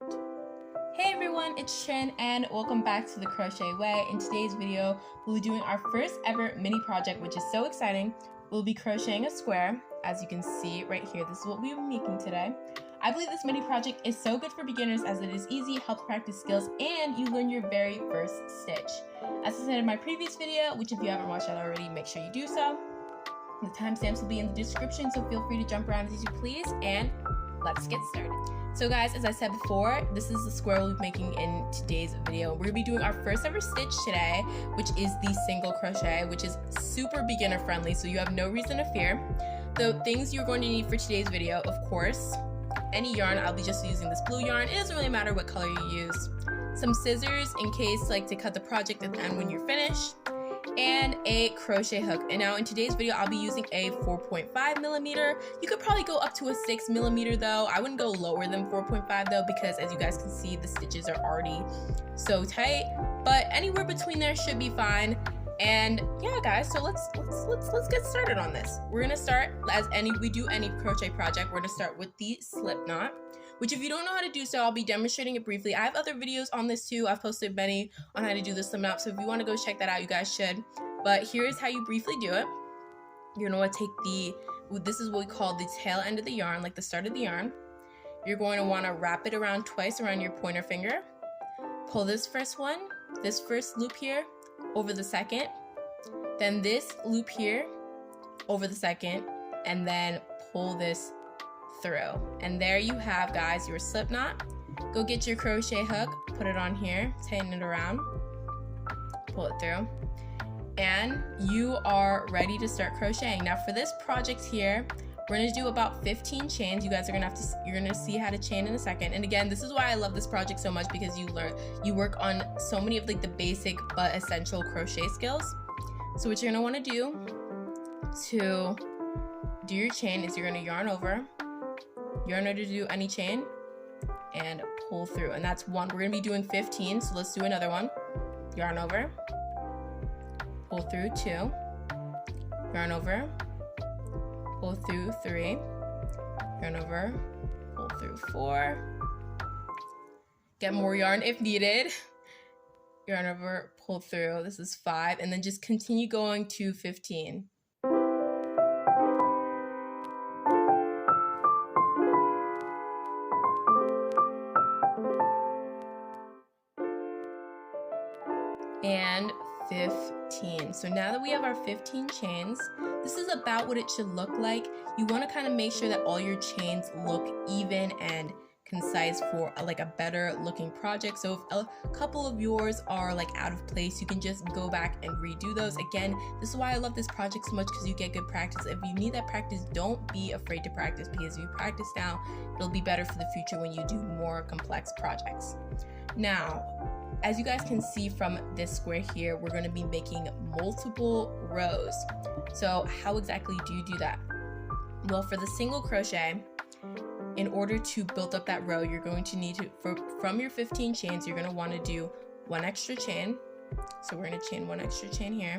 Hey everyone, it's Chin and welcome back to the Crochet Way. In today's video, we'll be doing our first ever mini project, which is so exciting. We'll be crocheting a square. As you can see right here, this is what we'll be making today. I believe this mini project is so good for beginners as it is easy, helps practice skills, and you learn your very first stitch. As I said in my previous video, which if you haven't watched that already, make sure you do so. The timestamps will be in the description, so feel free to jump around as you please, and let's get started. So guys, as I said before, this is the square we'll be making in today's video. We're gonna be doing our first ever stitch today, which is the single crochet, which is super beginner friendly, so you have no reason to fear. The things you're going to need for today's video, of course, any yarn. I'll be just using this blue yarn. It doesn't really matter what color you use. Some scissors in case to cut the project at the end when you're finished. And a crochet hook. And now in today's video, I'll be using a 4.5 millimeter. You could probably go up to a 6 millimeter though. I wouldn't go lower than 4.5 though, because as you guys can see, the stitches are already so tight. But anywhere between there should be fine. And yeah, guys, so let's get started on this. We're gonna start as we do any crochet project. We're gonna start with the slip knot, which if you don't know how to do so, I'll be demonstrating it briefly. I have other videos on this too. I've posted many on how to do the slip knot, so if you want to go check that out, you guys should. But here's how you briefly do it. You're gonna want to take this is what we call the tail end of the yarn, like the start of the yarn. You're going to want to wrap it around twice around your pointer finger. Pull this first loop here over the second, then this loop here over the second, and then pull this through. And there you have, guys, your slip knot. Go get your crochet hook, put it on here, tighten it around, pull it through, and you are ready to start crocheting. Now for this project here, we're gonna do about 15 chains. You guys are you're gonna see how to chain in a second. And again, this is why I love this project so much, because you work on so many of the basic but essential crochet skills. So what you're gonna wanna do to do your chain is you're gonna yarn over to do any chain and pull through, and that's one. We're gonna be doing 15, so let's do another one. Yarn over, pull through 2, yarn over, pull through 3, yarn over, pull through 4, get more yarn if needed, yarn over, pull through, this is 5, and then just continue going to 15. And 15. So now that we have our 15 chains, this is about what it should look like. You want to kind of make sure that all your chains look even and concise for a better looking project. So if a couple of yours are out of place, you can just go back and redo those. Again, this is why I love this project so much, because you get good practice. If you need that practice, don't be afraid to practice, because if you practice now, it'll be better for the future when you do more complex projects. Now, as you guys can see from this square here, we're going to be making multiple rows. So how exactly do you do that? Well, for the single crochet, in order to build up that row, you're going to need to, from your 15 chains, you're going to want to do one extra chain. So we're going to chain one extra chain here.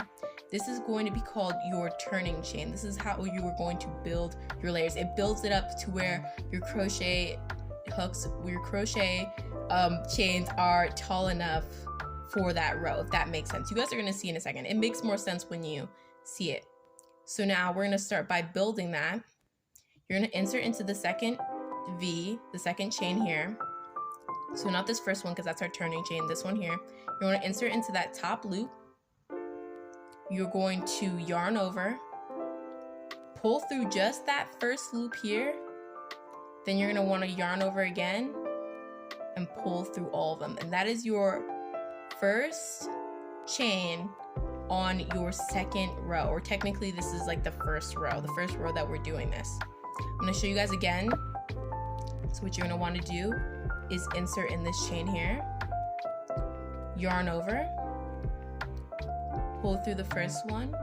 This is going to be called your turning chain. This is how you are going to build your layers. It builds it up to where your crochet hooks, your crochet chains are tall enough for that row, if that makes sense. You guys are going to see in a second. It makes more sense when you see it. So now we're going to start by building that. You're going to insert into the second V, the second chain here. So not this first one, because that's our turning chain, this one here. You're going to insert into that top loop. You're going to yarn over, pull through just that first loop here. Then you're going to want to yarn over again and pull through all of them. And that is your first chain on your second row, or technically this is the first row that we're doing this. I'm going to show you guys again. So what you're going to want to do is insert in this chain here, yarn over, pull through the first one,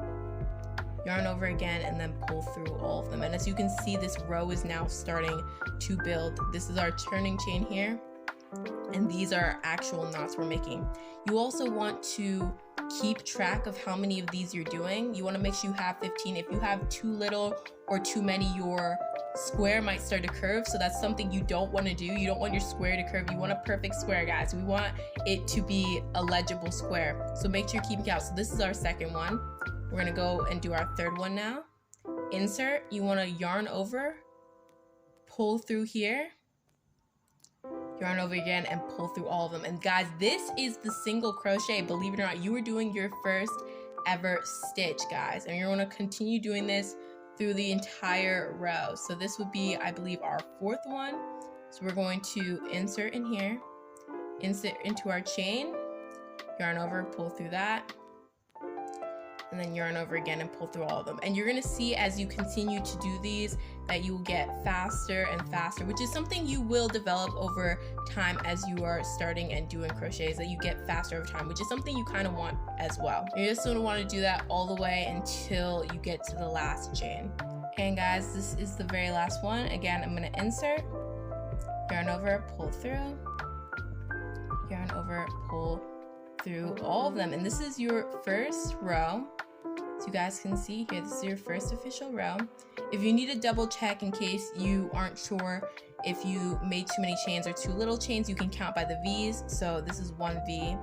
yarn over again, and then pull through all of them. And as you can see, this row is now starting to build. This is our turning chain here, and these are actual knots we're making. You also want to keep track of how many of these you're doing. You want to make sure you have 15. If you have too little or too many, your square might start to curve, so that's something you don't want to do. You don't want your square to curve. You want a perfect square, guys. We want it to be a legible square, so make sure you keep count. So this is our second one. We're gonna go and do our third one now. Insert, you want to yarn over, pull through here, yarn over again, and pull through all of them. And guys, this is the single crochet. Believe it or not, you are doing your first ever stitch, guys, and you're going to continue doing this through the entire row. So this would be, I believe, our fourth one. So we're going to insert in here, insert into our chain, yarn over, pull through that, and then yarn over again and pull through all of them. And you're gonna see as you continue to do these that you will get faster and faster, which is something you will develop over time as you are starting and doing crochets, that you get faster over time, which is something you kind of want as well. You're just gonna want to do that all the way until you get to the last chain. And guys, this is the very last one. Again, I'm gonna insert, yarn over, pull through, yarn over, pull through all of them. And this is your first row. So you guys can see here, this is your first official row. If you need a double check in case you aren't sure if you made too many chains or too little chains, you can count by the V's. So this is 1 V,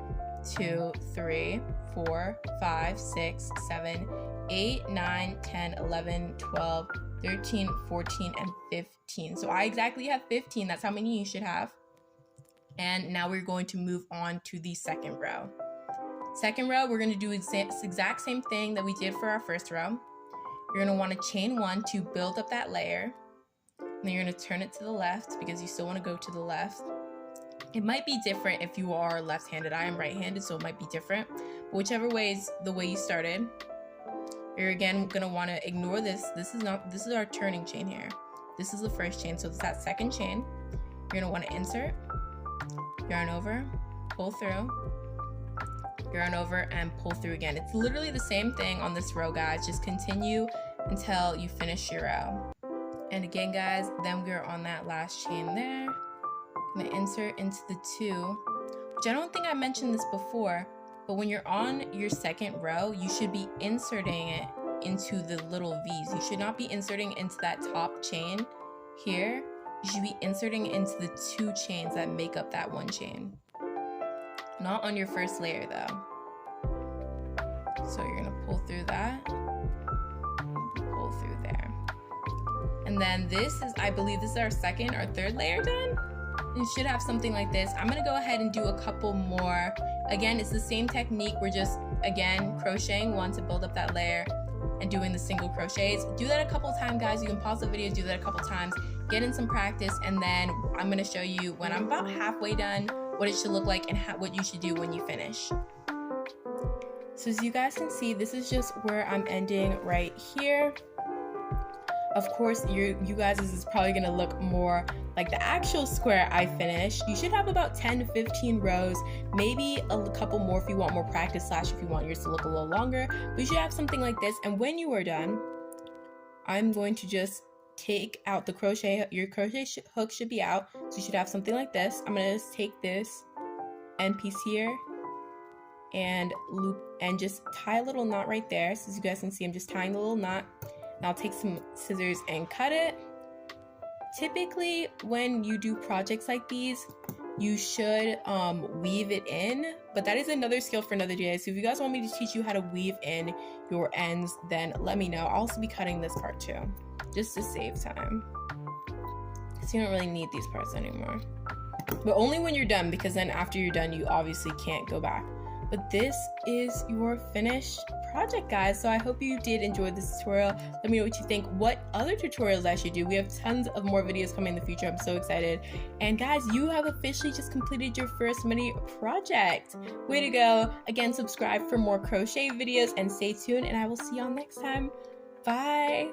2, 3, 4, 5, 6, 7, 8, 9, 10, 11, 12, 13, 14, and 15. So I exactly have 15. That's how many you should have. And now we're going to move on to the second row. Second row, we're going to do exact same thing that we did for our first row. You're going to want to chain 1 to build up that layer. And then you're going to turn it to the left because you still want to go to the left. It might be different if you are left-handed. I am right-handed, so it might be different. But whichever way is the way you started, you're again going to want to ignore this. This is our turning chain here. This is the first chain, so it's that second chain. You're going to want to insert, yarn over, pull through, yarn over, and pull through again. It's literally the same thing on this row, guys. Just continue until you finish your row. And again, guys, then we're on that last chain there. I'm gonna insert into the 2, which I don't think I mentioned this before, but when you're on your second row, you should be inserting it into the little V's. You should not be inserting into that top chain here. You should be inserting into the 2 chains that make up that 1 chain. Not on your first layer though. So you're gonna pull through that, pull through there. And then this is, I believe this is our second or third layer done. You should have something like this. I'm gonna go ahead and do a couple more. Again, it's the same technique. We're just, again, crocheting 1 to build up that layer and doing the single crochets. Do that a couple times, guys. You can pause the video, do that a couple times, get in some practice, and then I'm gonna show you when I'm about halfway done what it should look like and what you should do when you finish. So as you guys can see, this is just where I'm ending right here. Of course, you guys, this is probably gonna look more like the actual square I finished. You should have about 10 to 15 rows, maybe a couple more if you want more practice, / if you want yours to look a little longer. But you should have something like this. And when you are done, I'm going to just take out the crochet. Your crochet hook should be out, so you should have something like this. I'm gonna just take this end piece here and loop and just tie a little knot right there. So as you guys can see, I'm just tying the little knot. And I'll take some scissors and cut it. Typically, when you do projects like these, you should weave it in, but that is another skill for another day. So if you guys want me to teach you how to weave in your ends, then let me know. I'll also be cutting this part too, just to save time. So you don't really need these parts anymore. But only when you're done, because then after you're done, you obviously can't go back. But this is your finished project, guys. So I hope you did enjoy this tutorial. Let me know what you think, what other tutorials I should do. We have tons of more videos coming in the future. I'm so excited. And guys, you have officially just completed your first mini project. Way to go. Again, subscribe for more crochet videos and stay tuned, and I will see y'all next time. Bye.